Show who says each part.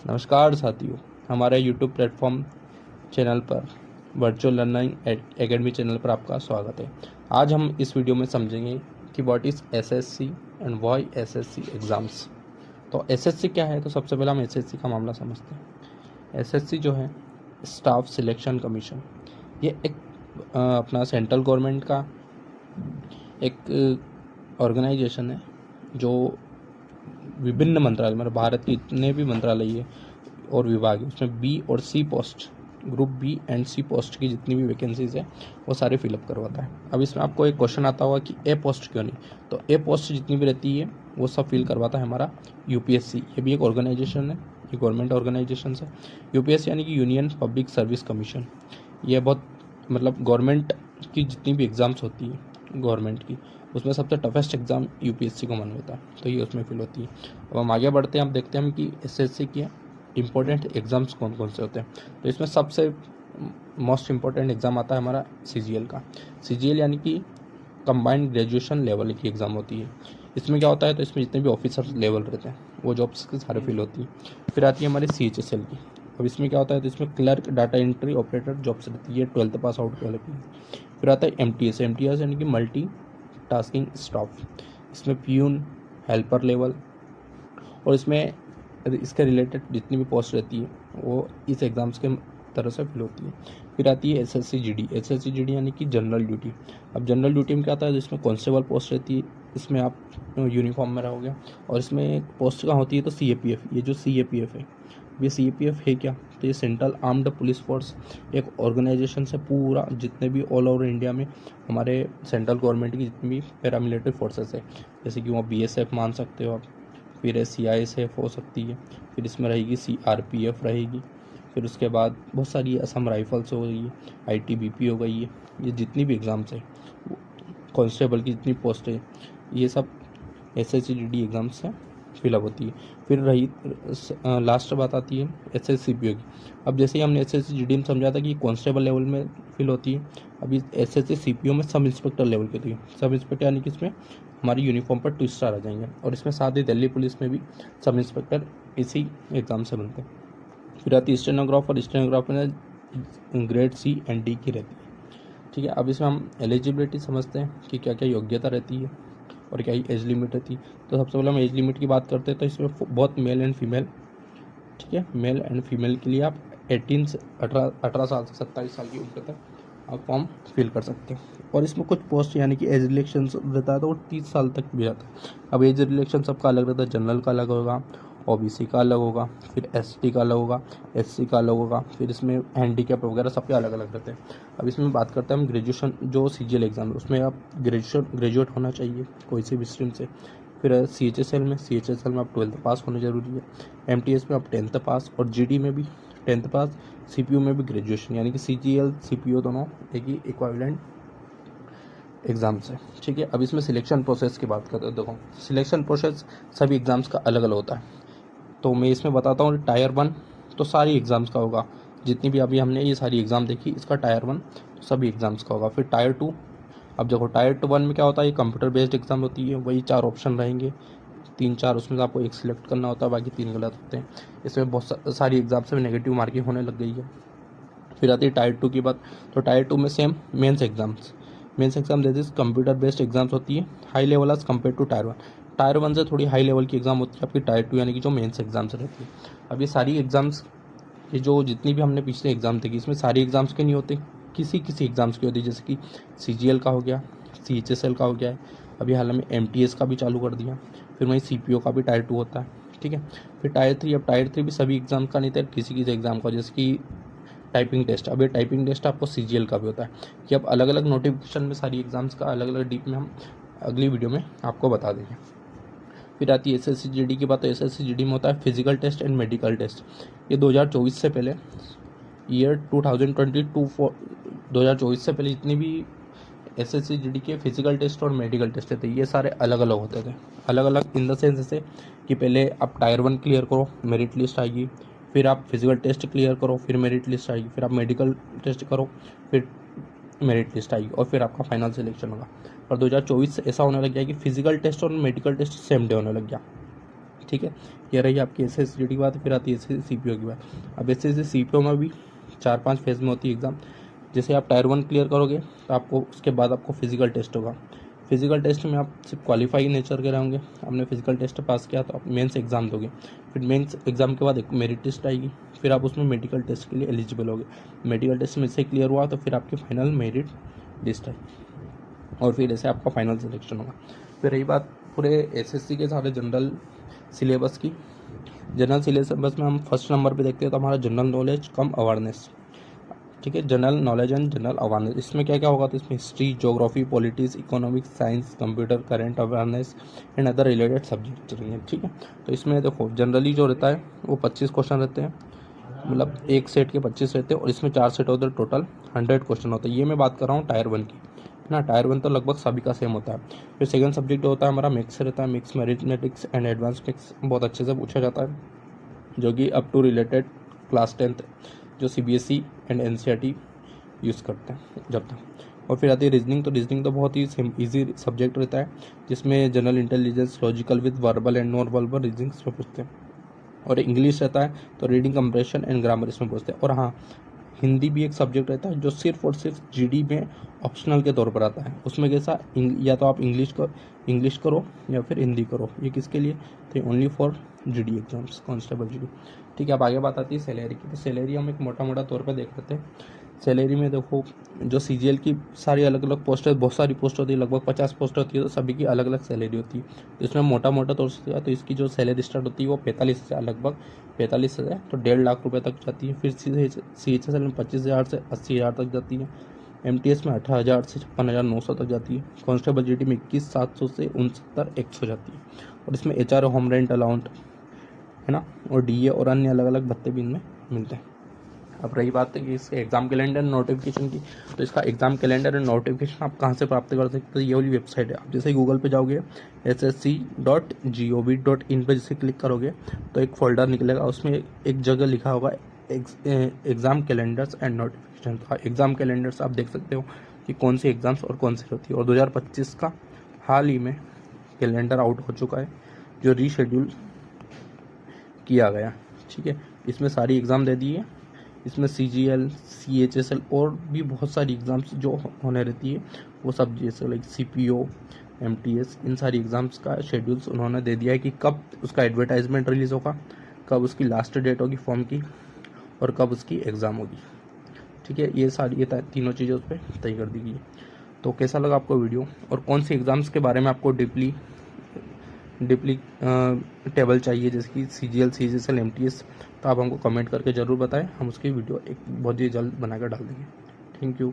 Speaker 1: नमस्कार साथियों, हमारे यूट्यूब प्लेटफॉर्म चैनल पर वर्चुअल लर्निंग एकेडमी चैनल पर आपका स्वागत है। आज हम इस वीडियो में समझेंगे कि what is SSC and why SSC exams. तो एसएससी क्या है? तो सबसे पहले हम एसएससी का मामला समझते हैं। एसएससी जो है स्टाफ सिलेक्शन कमीशन, ये एक अपना सेंट्रल गवर्नमेंट का एक ऑर्गेनाइजेशन है जो विभिन्न मंत्रालय, मतलब भारत के इतने भी मंत्रालय है और विभाग है, उसमें बी और C post, group B and C post की जितनी भी वैकेंसीज है वो सारे फिलअप करवाता है। अब इसमें आपको एक क्वेश्चन आता होगा कि ए पोस्ट क्यों नहीं? तो ए पोस्ट जितनी भी रहती है वो सब फिल करवाता है हमारा यूपीएससी। ये भी एक ऑर्गेनाइजेशन है, ये गवर्नमेंट ऑर्गेनाइजेशन है। यूपीएससी यानी कि यूनियन पब्लिक सर्विस कमीशन। ये बहुत मतलब गवर्नमेंट की जितनी भी एग्ज़ाम्स होती है गवर्नमेंट की, उसमें सबसे टफेस्ट एग्ज़ाम यूपीएससी को माना जाता है, तो ये उसमें फिल होती है। अब हम आगे बढ़ते हैं, हम देखते हैं कि एसएससी के इम्पोर्टेंट एग्ज़ाम्स कौन कौन से होते हैं। तो इसमें सबसे मोस्ट इम्पोर्टेंट एग्ज़ाम आता है हमारा सीजीएल का। सीजीएल यानी कि कंबाइंड ग्रेजुएशन लेवल की एग्ज़ाम होती है। इसमें क्या होता है, तो इसमें जितने भी ऑफिसर लेवल रहते हैं वो जॉब्स के सारे फिल होती है। फिर आती है हमारी सीएचएसएल की। अब इसमें क्या होता है, तो इसमें clerk, data entry operator jobs रहती है, 12th पास आउट वाले की। फिर आता है एमटीएस। एमटीएस यानी कि मल्टी टास्किंग स्टाफ। इसमें प्यून, हेल्पर लेवल और इसमें इसके रिलेटेड जितनी भी पोस्ट रहती है वो इस एग्ज़ाम्स के तरह से फिल होती है। फिर आती है एसएससी जीडी। एसएससी जीडी यानी कि जनरल ड्यूटी। अब जनरल ड्यूटी में क्या आता है, जिसमें कांस्टेबल पोस्ट रहती है, इसमें आप यूनिफॉर्म में रहोगे। और इसमें एक पोस्ट कहाँ होती है, तो सीएपीएफ। ये जो सीएपीएफ है, ये सीएपीएफ है क्या, तो ये सेंट्रल आर्म्ड पुलिस फोर्स एक ऑर्गेनाइजेशन से पूरा जितने भी ऑल ओवर इंडिया में हमारे सेंट्रल गवर्नमेंट की जितनी भी पैरामिलिट्री फोर्सेस है, जैसे कि वहाँ बीएसएफ मान सकते हो आप, फिर सीआईएसएफ हो सकती है, फिर इसमें रहेगी सीआरपीएफ रहेगी, फिर उसके बाद बहुत सारी असम राइफल्स हो गई है, आईटीबीपी हो गई है। ये जितनी भी एग्ज़ाम्स है, कांस्टेबल की जितनी पोस्ट है, ये सब एसएससी जीडी एग्ज़ाम से फिलअप होती है। फिर रही लास्ट बात आती है एसएससीपीओ की। अब जैसे ही हमने एसएससी जीडी में समझा था कि कांस्टेबल लेवल में फिल होती है, अभी एसएससी सीपीओ में सब इंस्पेक्टर लेवल की होती है। सब इंस्पेक्टर यानी कि इसमें हमारी यूनिफॉर्म पर 2 स्टार आ जाएंगे, और इसमें साथ ही दिल्ली पुलिस में भी सब इंस्पेक्टर इसी एग्ज़ाम से बनते हैं। फिर आती है स्टेनोग्राफर। स्टेनोग्राफर में ग्रेड सी एंड डी की रहती है, ठीक है। अब इसमें हम एलिजिबिलिटी समझते हैं कि क्या क्या योग्यता रहती है और क्या ही एज लिमिट रहती है। तो सबसे पहले हम एज लिमिट की बात करते हैं, तो इसमें बहुत मेल एंड फीमेल, ठीक है, मेल एंड फीमेल के लिए आप 18 से 18 साल से 27 साल की उम्र तक आप फॉर्म फिल कर सकते हैं। और इसमें कुछ पोस्ट यानी कि एज रिलेक्शन रहता है तो वो 30 साल तक भी जाता है। अब एज रिलेक्शन सबका अलग रहता है, जनरल का अलग होगा, ओबीसी का अलग होगा, फिर एसटी का अलग होगा, एससी का अलग होगा, फिर इसमें हैंडीकैप वगैरह सबके अलग अलग रहते हैं। अब इसमें बात करते हैं हम ग्रेजुएशन, जो सीजीएल एग्ज़ाम है उसमें आप ग्रेजुएट होना चाहिए कोई सी भी स्ट्रीम से। फिर सीएचएसएल में आप 12th पास होना ज़रूरी है। एमटीएस में आप 10th पास, और जीडी में भी 10th पास, सीपीयू में भी ग्रेजुएशन, यानी कि सीजीएल सीपीयू दोनों एक ही इक्विवेलेंट एग्ज़ाम्स है, ठीक है। अब इसमें सिलेक्शन प्रोसेस की बात करते हैं। देखो, सिलेक्शन प्रोसेस सभी एग्ज़ाम्स का अलग अलग होता है, तो मैं इसमें बताता हूँ। टायर 1 तो सारी एग्ज़ाम्स का होगा, जितनी भी अभी हमने ये सारी एग्ज़ाम देखी, इसका टायर 1 तो सभी एग्ज़ाम्स का होगा। फिर टायर 2, अब देखो टायर 1 में क्या होता है, ये कंप्यूटर बेस्ड एग्ज़ाम होती है, वही 4 ऑप्शन रहेंगे, 3-4, उसमें से आपको एक सिलेक्ट करना होता है, बाकी 3 गलत होते हैं। इसमें बहुत सारी एग्ज़ाम्स में नेगेटिव मार्किंग होने लग गई है। फिर आती है टायर 2 की बात, तो टायर 2 में सेम मेंस एग्ज़ाम जैसे कंप्यूटर बेस्ड एग्ज़ाम्स होती है, high level as compared to tier 1। Tier 1 से थोड़ी हाई लेवल की एग्ज़ाम होती है आपकी टायर 2, यानी कि जो मेंस एग्ज़ाम्स रहती है। अब ये सारी एग्ज़ाम्स, ये जो जितनी भी हमने पिछले एग्ज़ाम देखी, इसमें सारी एग्ज़ाम्स के नहीं होते, किसी किसी एग्ज़ाम्स की होती है, जैसे कि सीजीएल का हो गया, सीएचएसएल का हो गया है, अभी हाल में एमटीएस का भी चालू कर दिया, फिर वहीं सीपीओ का भी टायर 2 होता है, ठीक है। फिर टायर 3, अब टायर 3 भी सभी एग्ज़ाम का नहीं था, किसी किसी एग्ज़ाम का, जैसे कि टाइपिंग टेस्ट। अब ये टाइपिंग टेस्ट आपको सीजीएल का भी होता है। कि अब अलग अलग नोटिफिकेशन में सारी एग्ज़ाम्स का अलग अलग डीप में हम अगली वीडियो में आपको बता देंगे। फिर आती है एसएससी जीडी की बात, तो एसएससी जीडी में होता है physical test and medical test. ये 2024 से पहले, ईयर 2024 से पहले जितनी भी एसएससी जीडी के फिजिकल टेस्ट और मेडिकल टेस्ट थे, ये सारे अलग अलग होते थे। अलग अलग इन द सेंस जैसे कि पहले आप टायर 1 क्लियर करो, मेरिट लिस्ट आएगी, फिर आप फिजिकल टेस्ट क्लियर करो, फिर मेरिट लिस्ट आएगी, फिर आप मेडिकल टेस्ट करो, फिर मेरिट लिस्ट आएगी, और फिर आपका फाइनल सिलेक्शन होगा। और 2024 से ऐसा होने लग गया कि फिजिकल टेस्ट और मेडिकल टेस्ट सेम डे होने लग गया, ठीक है, ये रही आपकी SSGD की बात। फिर आती है CPO की बात। अब CPO में भी 4-5 फेज में होती है एग्ज़ाम। जैसे आप टायर 1 क्लियर करोगे तो आपको उसके बाद आपको फिजिकल टेस्ट होगा। फिजिकल टेस्ट में आप सिर्फ क्वालिफाई नेचर के रहेंगे, आपने फिजिकल टेस्ट पास किया तो आप मेंस एग्ज़ाम दोगे। फिर मेंस एग्ज़ाम के बाद एक मेरिट टेस्ट आएगी, फिर आप उसमें मेडिकल टेस्ट के लिए एलिजिबल होगे। मेडिकल टेस्ट में से क्लियर हुआ तो फिर आपकी फाइनल मेरिट लिस्ट आएगी और फिर ऐसे आपका फाइनल सिलेक्शन होगा। फिर रही बात पूरे SSC के सारे जनरल सिलेबस की। जनरल सिलेबस में हम फर्स्ट नंबर पे देखते हैं तो हमारा जनरल नॉलेज कम अवेयरनेस, ठीक है, general knowledge and general awareness. इसमें क्या क्या होगा तो इसमें history, geography, politics, economics, science, computer, current awareness and other related subject रहेंगे, ठीक है। तो इसमें देखो जनरली जो रहता है वो 25 क्वेश्चन रहते हैं, मतलब एक सेट के 25 रहते हैं और इसमें 4 सेट होते हैं, टोटल 100 क्वेश्चन होते हैं। ये मैं बात कर रहा हूँ टायर 1 की, है ना। टायर 1 तो लगभग सभी का सेम होता है। फिर सेकंड सब्जेक्ट होता है हमारा मिक्स रहता है, mix mathematics and advance mix बहुत अच्छे से पूछा जाता है, जो कि up to related class 10th जो CBSE एंड NCERT यूज़ करते हैं जब तक। और फिर आती है रीजनिंग। तो रीजनिंग तो बहुत ही ईजी सब्जेक्ट रहता है, जिसमें general intelligence, logical with verbal and non verbal reasoning इसमें पूछते हैं। और इंग्लिश रहता है तो रीडिंग कंप्रेशन एंड ग्रामर इसमें पूछते हैं। और हाँ, हिंदी भी एक सब्जेक्ट रहता है जो सिर्फ और सिर्फ GD में ऑप्शनल के तौर पर आता है। उसमें कैसा या तो आप इंग्लिश करो या फिर हिंदी करो। ये किसके लिए? तो only for GD exams, constable GD, ठीक है। अब आगे बात आती है सैलरी की। तो सैलरी हम एक मोटा तौर पर देख लेते हैं। सैलरी में देखो जो CGL की सारी अलग अलग पोस्ट है, बहुत सारी पोस्ट होती है, लगभग 50 पोस्ट होती है, तो सभी की अलग अलग सैलरी होती है। इसमें मोटा तौर से तो इसकी जो सैलरी स्टार्ट होती है वो 45,000, लगभग 45,000 तो 1.5 लाख रुपए तक जाती है। फिर CHSL में 25,000 से 80,000 तक जाती है। MTS में 18,000 से 56,900 तक जाती है। कांस्टेबल GD में 21,700 से 69,100 जाती है। और इसमें HR, होम रेंट अलाउंट, है ना, और DA और अन्य अलग अलग भत्ते भी इनमें मिलते हैं। अब रही बात है कि इसके एग्जाम कैलेंडर नोटिफिकेशन की, तो इसका एग्जाम कैलेंडर एंड नोटिफिकेशन आप कहाँ से प्राप्त कर सकते हैं? ये वाली वेबसाइट है। आप जैसे गूगल पे जाओगे ssc.gov.in पे जैसे क्लिक करोगे तो एक फोल्डर निकलेगा, उसमें एक जगह लिखा होगा exam calendars and notification. Exam calendars आप देख सकते हो कि कौन सी एग्जाम्स और कौन सी होती है। और 2025 का हाल ही में कैलेंडर आउट हो चुका है जो रीशेड्यूल किया गया, ठीक है। इसमें सारी एग्ज़ाम दे दी है। इसमें CGL, CHSL और भी बहुत सारी एग्ज़ाम्स जो होने रहती है वो सब, जैसे लाइक CPO, MTS, इन सारी एग्ज़ाम्स का शेड्यूल्स उन्होंने दे दिया है कि कब उसका एडवर्टाइजमेंट रिलीज़ होगा, कब उसकी लास्ट डेट होगी फॉर्म की और कब उसकी एग्ज़ाम होगी, ठीक है। ये तीनों चीज़ें उस पर तय कर दी गई है। तो कैसा लगा आपको वीडियो, और कौन सी एग्ज़ाम्स के बारे में आपको डीपली टेबल चाहिए, जैसे कि CGL, CHSL, MTS, तो आप हमको कमेंट करके ज़रूर बताएं। हम उसकी वीडियो एक बहुत ही जल्द बनाकर डाल देंगे। Thank you.